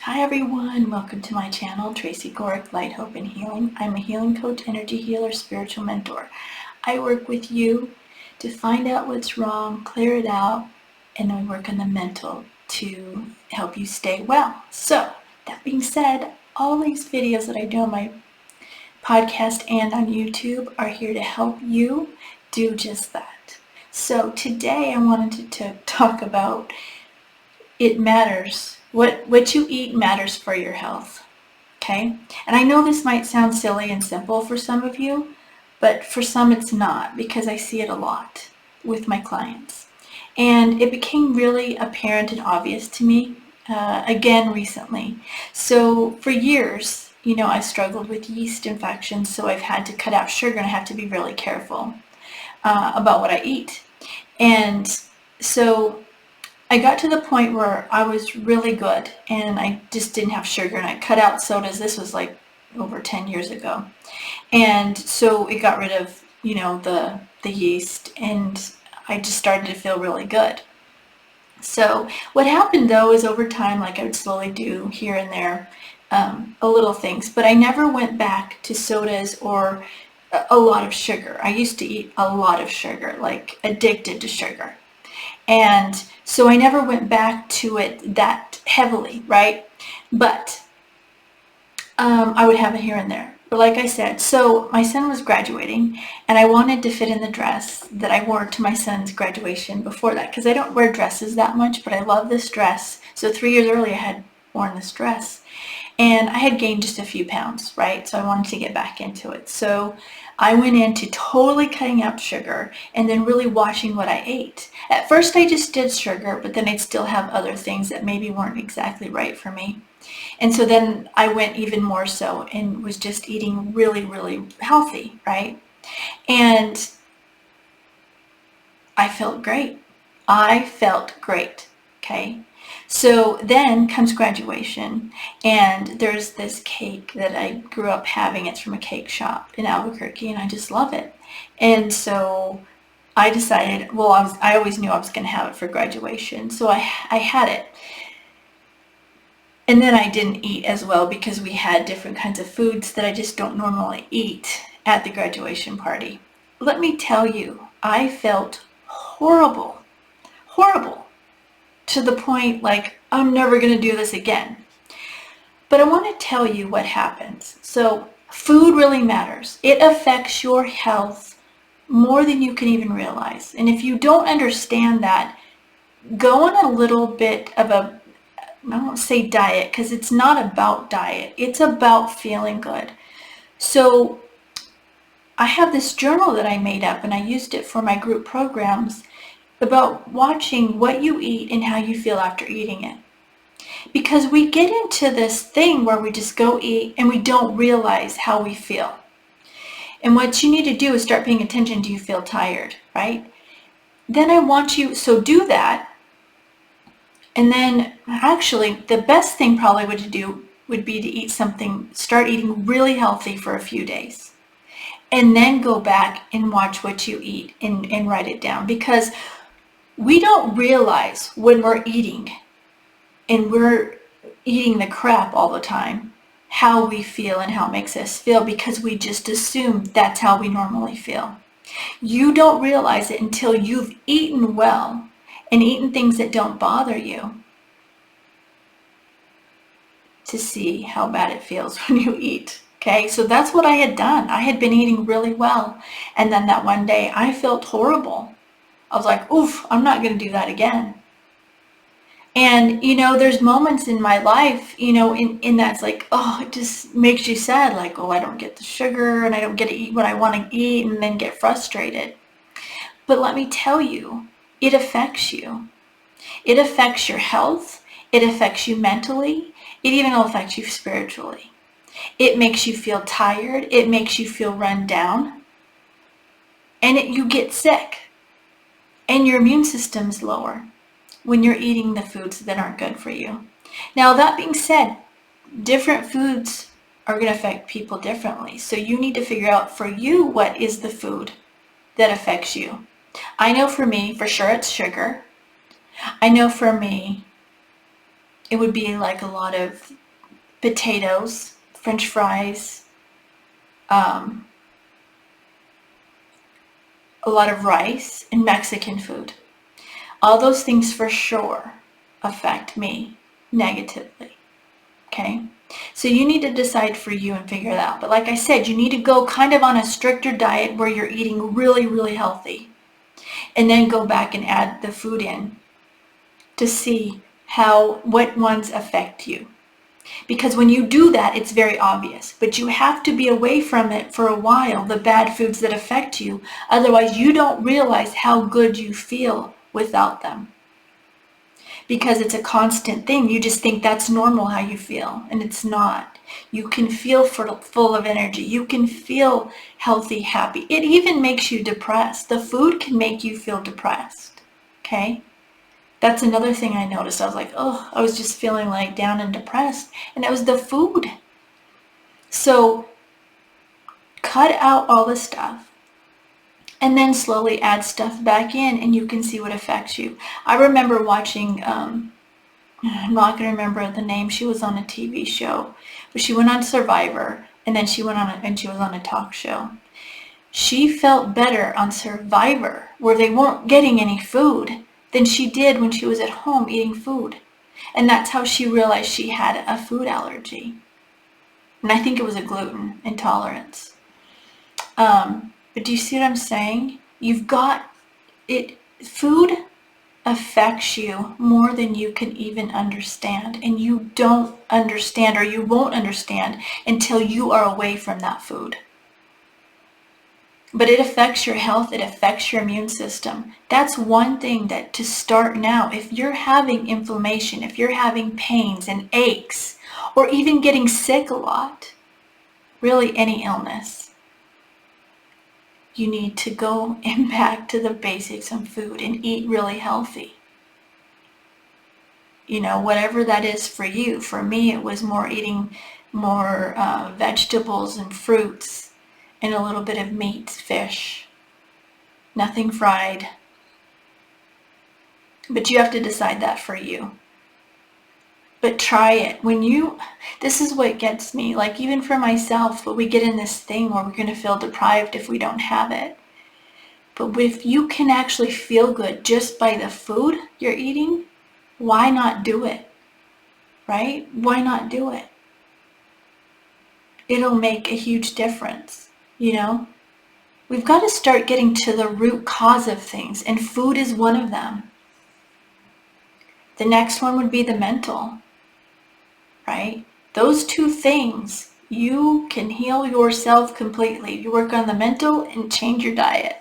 Hi everyone, welcome to my channel, Tracy Gohrick Light, Hope and Healing. I'm a healing coach, energy healer, spiritual mentor. I work with you to find out what's wrong, clear it out, and then we work on the mental to help you stay well. So, that being said, all these videos that I do on my podcast and on YouTube are here to help you do just that. So today I wanted to talk about it matters. What you eat matters for your health. Okay? And I know this might sound silly and simple for some of you, but for some it's not, because I see it a lot with my clients. And it became really apparent and obvious to me again recently. So for years, I struggled with yeast infections, so I've had to cut out sugar and I have to be really careful about what I eat. And so I got to the point where I was really good and I just didn't have sugar, and I cut out sodas. This was like over 10 years ago. And so it got rid of, the yeast, and I just started to feel really good. So what happened though is over time, like I would slowly do here and there, a little things, but I never went back to sodas or a lot of sugar. I used to eat a lot of sugar, like addicted to sugar. And so I never went back to it that heavily, right? But I would have it here and there. But like I said, so my son was graduating and I wanted to fit in the dress that I wore to my son's graduation before that, because I don't wear dresses that much, but I love this dress. So 3 years earlier I had worn this dress and I had gained just a few pounds, right? So I wanted to get back into it. So I went into totally cutting out sugar and then really watching what I ate. At first I just did sugar, but then I'd still have other things that maybe weren't exactly right for me. And so then I went even more so and was just eating really, really healthy, right? And I felt great. I felt great, okay? So then comes graduation, and there's this cake that I grew up having. It's from a cake shop in Albuquerque, and I just love it. And so I decided, well, I always knew I was going to have it for graduation, so I had it. And then I didn't eat as well because we had different kinds of foods that I just don't normally eat at the graduation party. Let me tell you, I felt horrible, horrible, to the point like I'm never going to do this again. But I want to tell you what happens. So food really matters. It affects your health more than you can even realize. And if you don't understand that, go on a little bit of a, I won't say diet, because it's not about diet. It's about feeling good. So I have this journal that I made up and I used it for my group programs about watching what you eat and how you feel after eating it. Because we get into this thing where we just go eat and we don't realize how we feel. And what you need to do is start paying attention. Do you feel tired, right? Then I want you, so do that. And then actually the best thing probably would be to eat something, start eating really healthy for a few days. And then go back and watch what you eat and write it down. Because we don't realize when we're eating and we're eating the crap all the time, how we feel and how it makes us feel, because we just assume that's how we normally feel. You don't realize it until you've eaten well and eaten things that don't bother you to see how bad it feels when you eat. Okay, so that's what I had done. I had been eating really well, and then that one day I felt horrible. I was like, oof, I'm not going to do that again. And, there's moments in my life, in that's like, oh, it just makes you sad. Like, oh, I don't get the sugar and I don't get to eat what I want to eat, and then get frustrated. But let me tell you, it affects you. It affects your health. It affects you mentally. It even affects you spiritually. It makes you feel tired. It makes you feel run down. And you get sick. And your immune system's lower when you're eating the foods that aren't good for you. Now, that being said, different foods are going to affect people differently. So you need to figure out for you, what is the food that affects you. I know for me, for sure, it's sugar. I know for me, it would be like a lot of potatoes, French fries, a lot of rice, and Mexican food. All those things for sure affect me negatively. Okay? So you need to decide for you and figure it out. But like I said, you need to go kind of on a stricter diet where you're eating really, really healthy. And then go back and add the food in to see what ones affect you. Because when you do that, it's very obvious. But you have to be away from it for a while, the bad foods that affect you. Otherwise, you don't realize how good you feel without them. Because it's a constant thing. You just think that's normal how you feel, and it's not. You can feel full of energy. You can feel healthy, happy. It even makes you depressed. The food can make you feel depressed. Okay? That's another thing I noticed. I was like, oh, I was just feeling like down and depressed, and it was the food. So cut out all the stuff and then slowly add stuff back in, and you can see what affects you. I remember watching, I'm not going to remember the name. She was on a TV show, but she went on Survivor, and then she was on a talk show. She felt better on Survivor, where they weren't getting any food, than she did when she was at home eating food. And that's how she realized she had a food allergy. And I think it was a gluten intolerance. But do you see what I'm saying? You've got it. Food affects you more than you can even understand. And you don't understand, or you won't understand until you are away from that food. But it affects your health. It affects your immune system. That's one thing that to start now. If you're having inflammation, if you're having pains and aches, or even getting sick a lot, really any illness, you need to go back to the basics of food and eat really healthy. You know, whatever that is for you. For me, it was eating more vegetables and fruits and a little bit of meat, fish. Nothing fried. But you have to decide that for you. But try it. This is what gets me, like even for myself, but we get in this thing where we're going to feel deprived if we don't have it. But if you can actually feel good just by the food you're eating, why not do it? Right? Why not do it? It'll make a huge difference, you know? We've got to start getting to the root cause of things, and food is one of them. The next one would be the mental. Right? Those two things, you can heal yourself completely. You work on the mental and change your diet.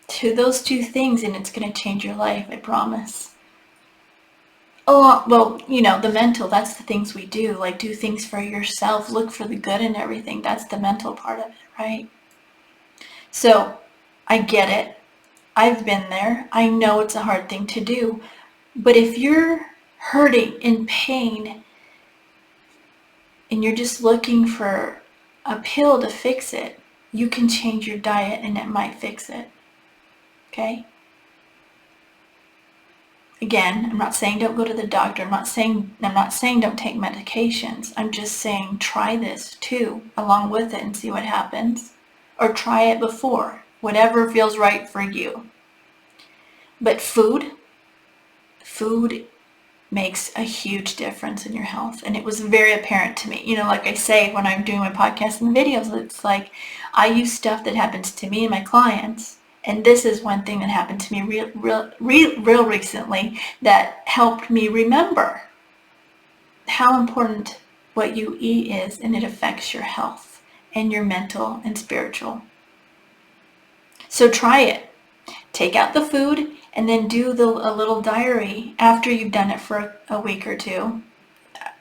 To those two things, and it's going to change your life, I promise. Oh, well, you know, the mental, that's the things we do. Like do things for yourself, look for the good in everything. That's the mental part of it, right? So, I get it. I've been there. I know it's a hard thing to do. But if you're hurting, in pain, and you're just looking for a pill to fix it, you can change your diet and it might fix it. Okay? Again, I'm not saying don't go to the doctor. I'm not saying don't take medications. I'm just saying try this too, along with it, and see what happens. Or try it before, whatever feels right for you. But food makes a huge difference in your health, and it was very apparent to me. You know, like I say, when I'm doing my podcasts and videos, it's like I use stuff that happens to me and my clients, and this is one thing that happened to me real recently that helped me remember how important what you eat is, and it affects your health and your mental and spiritual. So try it. Take out the food, and then do a little diary after you've done it for a week or two.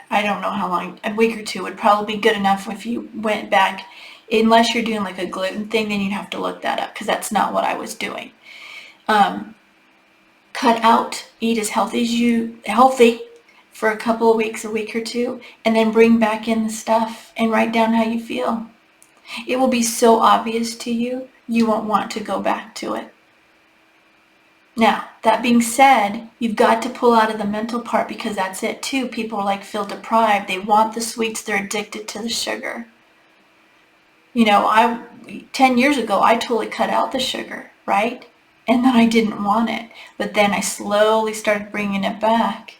I don't know how long. A week or two would probably be good enough if you went back. Unless you're doing like a gluten thing, then you'd have to look that up, because that's not what I was doing. Cut out, eat as healthy for a couple of weeks, a week or two, and then bring back in the stuff and write down how you feel. It will be so obvious to you, you won't want to go back to it. Now, that being said, you've got to pull out of the mental part, because that's it too. People like feel deprived. They want the sweets. They're addicted to the sugar. 10 years ago, I totally cut out the sugar, right? And then I didn't want it. But then I slowly started bringing it back.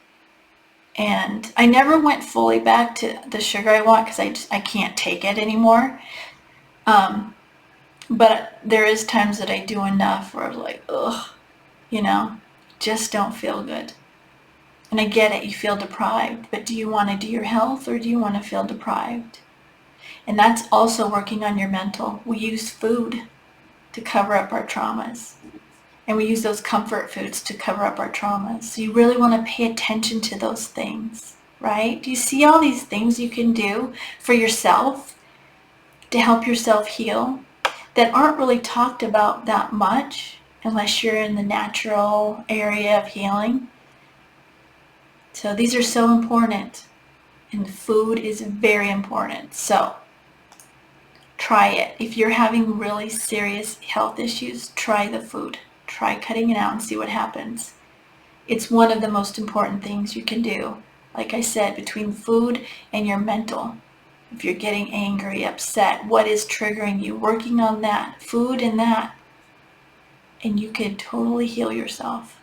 And I never went fully back to the sugar I want, because I can't take it anymore. But there is times that I do enough where I'm like, ugh, just don't feel good. And I get it, you feel deprived, but do you want to do your health, or do you want to feel deprived? And that's also working on your mental. We use food to cover up our traumas. And we use those comfort foods to cover up our traumas. So you really want to pay attention to those things, right? Do you see all these things you can do for yourself to help yourself heal that aren't really talked about that much unless you're in the natural area of healing? So these are so important, and food is very important. So try it. If you're having really serious health issues, try the food. Try cutting it out and see what happens. It's one of the most important things you can do. Like I said, between food and your mental. If you're getting angry, upset, what is triggering you? Working on that, food and that, and you can totally heal yourself.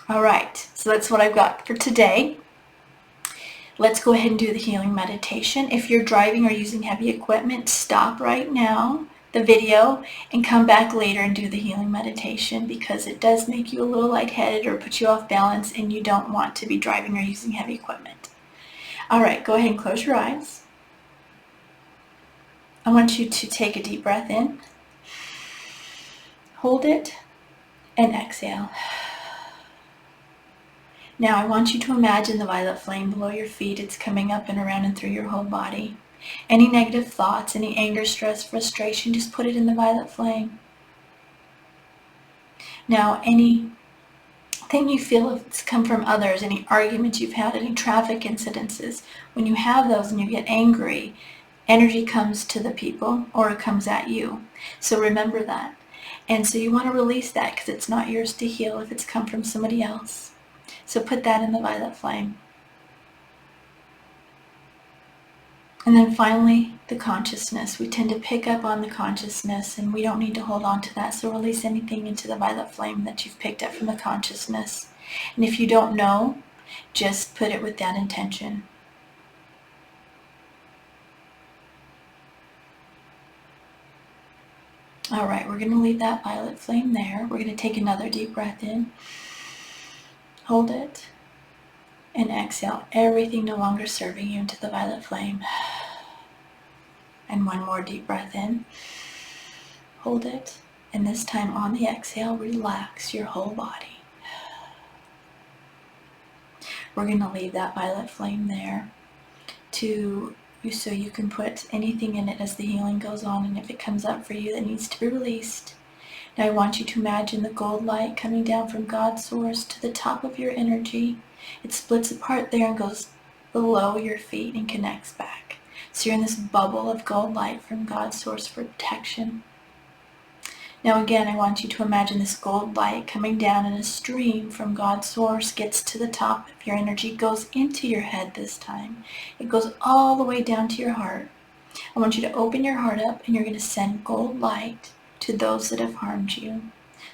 All right, so that's what I've got for today. Let's go ahead and do the healing meditation. If you're driving or using heavy equipment, stop right now, the video, and come back later and do the healing meditation, because it does make you a little lightheaded or put you off balance, and you don't want to be driving or using heavy equipment. All right, go ahead and close your eyes. I want you to take a deep breath in, hold it, and exhale. Now I want you to imagine the violet flame below your feet. It's coming up and around and through your whole body. Any negative thoughts, any anger, stress, frustration, just put it in the violet flame. Now anything you feel it's come from others, any arguments you've had, any traffic incidences, when you have those and you get angry, energy comes to the people or it comes at you. So remember that. And so you want to release that, because it's not yours to heal if it's come from somebody else. So put that in the violet flame. And then finally, the consciousness. We tend to pick up on the consciousness, and we don't need to hold on to that. So release anything into the violet flame that you've picked up from the consciousness. And if you don't know, just put it with that intention. All right, we're going to leave that violet flame there. We're going to take another deep breath in. Hold it, and exhale everything no longer serving you into the violet flame. And one more deep breath in. Hold it, and this time on the exhale, relax your whole body. We're going to leave that violet flame there so you can put anything in it as the healing goes on, and if it comes up for you that needs to be released. Now I want you to imagine the gold light coming down from God's source to the top of your energy. It splits apart there and goes below your feet and connects back. So you're in this bubble of gold light from God's source for protection. Now again, I want you to imagine this gold light coming down in a stream from God's source, gets to the top of your energy, goes into your head this time. It goes all the way down to your heart. I want you to open your heart up, and you're going to send gold light to those that have harmed you.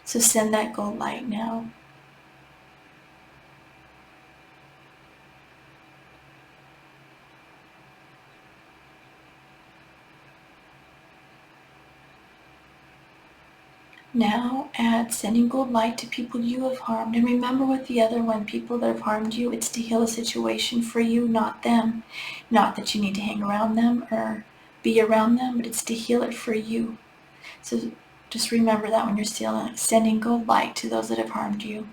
So send that gold light now. Now add sending gold light to people you have harmed. And remember with the other one, people that have harmed you, it's to heal a situation for you, not them. Not that you need to hang around them or be around them, but it's to heal it for you. So just remember that when you're sending gold light to those that have harmed you.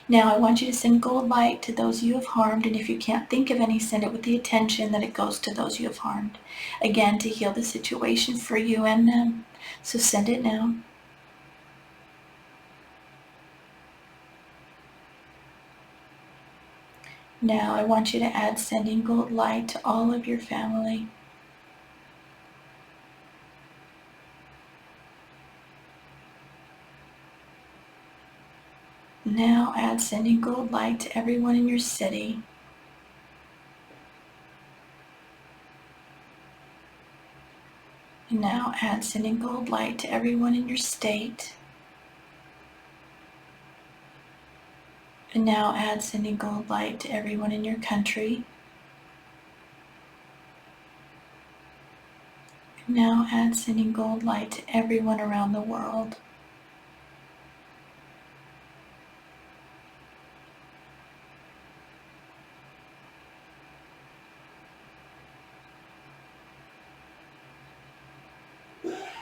Now I want you to send gold light to those you have harmed, and if you can't think of any, send it with the intention that it goes to those you have harmed. Again, to heal the situation for you and them. So send it now. Now I want you to add sending gold light to all of your family. Now add sending gold light to everyone in your city. And now add sending gold light to everyone in your state. And now add sending gold light to everyone in your country. And now add sending gold light to everyone around the world.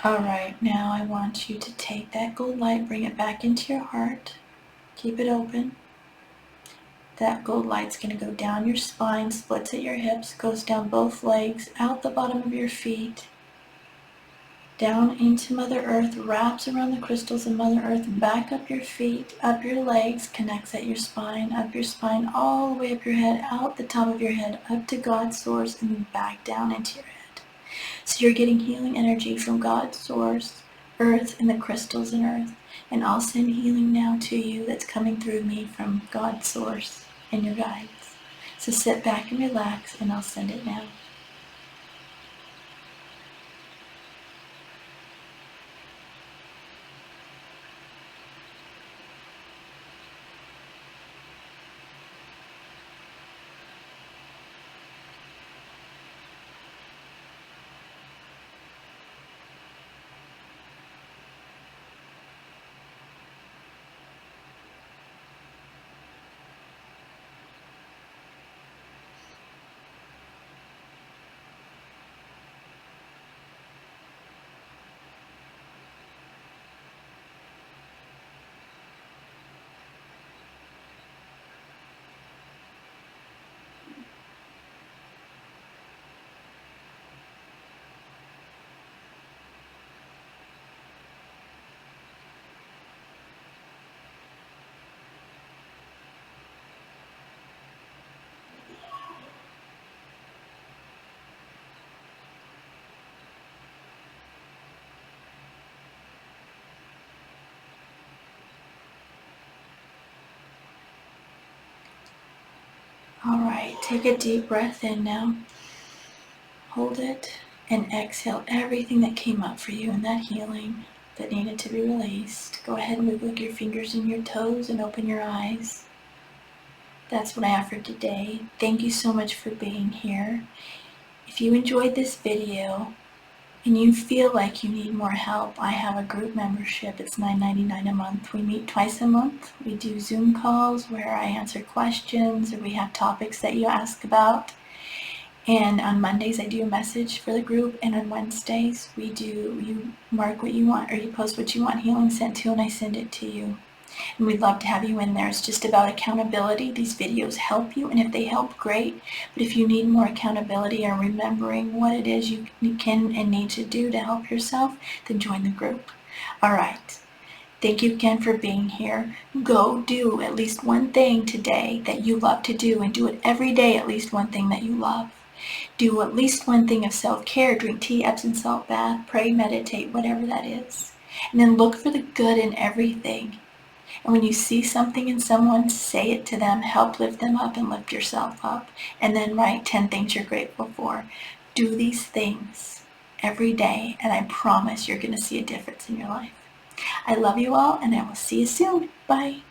Alright, now I want you to take that gold light, bring it back into your heart. Keep it open. That gold light's going to go down your spine, splits at your hips, goes down both legs, out the bottom of your feet, down into Mother Earth, wraps around the crystals of Mother Earth, back up your feet, up your legs, connects at your spine, up your spine, all the way up your head, out the top of your head, up to God's source, and then back down into your head. So you're getting healing energy from God's source, Earth, and the crystals in Earth. And I'll send healing now to you that's coming through me from God's source and your guides. So sit back and relax, and I'll send it now. All right, take a deep breath in now. Hold it and exhale everything that came up for you in that healing that needed to be released. Go ahead and wiggle your fingers and your toes and open your eyes. That's what I offered today. Thank you so much for being here. If you enjoyed this video and you feel like you need more help, I have a group membership. It's $9.99 a month. We meet twice a month. We do Zoom calls where I answer questions, or we have topics that you ask about. And on Mondays I do a message for the group, and on Wednesdays you mark what you want, or you post what you want healing sent to, and I send it to you. And we'd love to have you in there. It's just about accountability. These videos help you, and if they help, great. But if you need more accountability or remembering what it is you can and need to do to help yourself, then join the group. All right. Thank you again for being here. Go do at least one thing today that you love to do, and do it every day, at least one thing that you love. Do at least one thing of self-care. Drink tea, Epsom salt bath, pray, meditate, whatever that is. And then look for the good in everything. And when you see something in someone, say it to them, help lift them up and lift yourself up. And then write 10 things you're grateful for. Do these things every day, and I promise you're going to see a difference in your life. I love you all, and I will see you soon. Bye.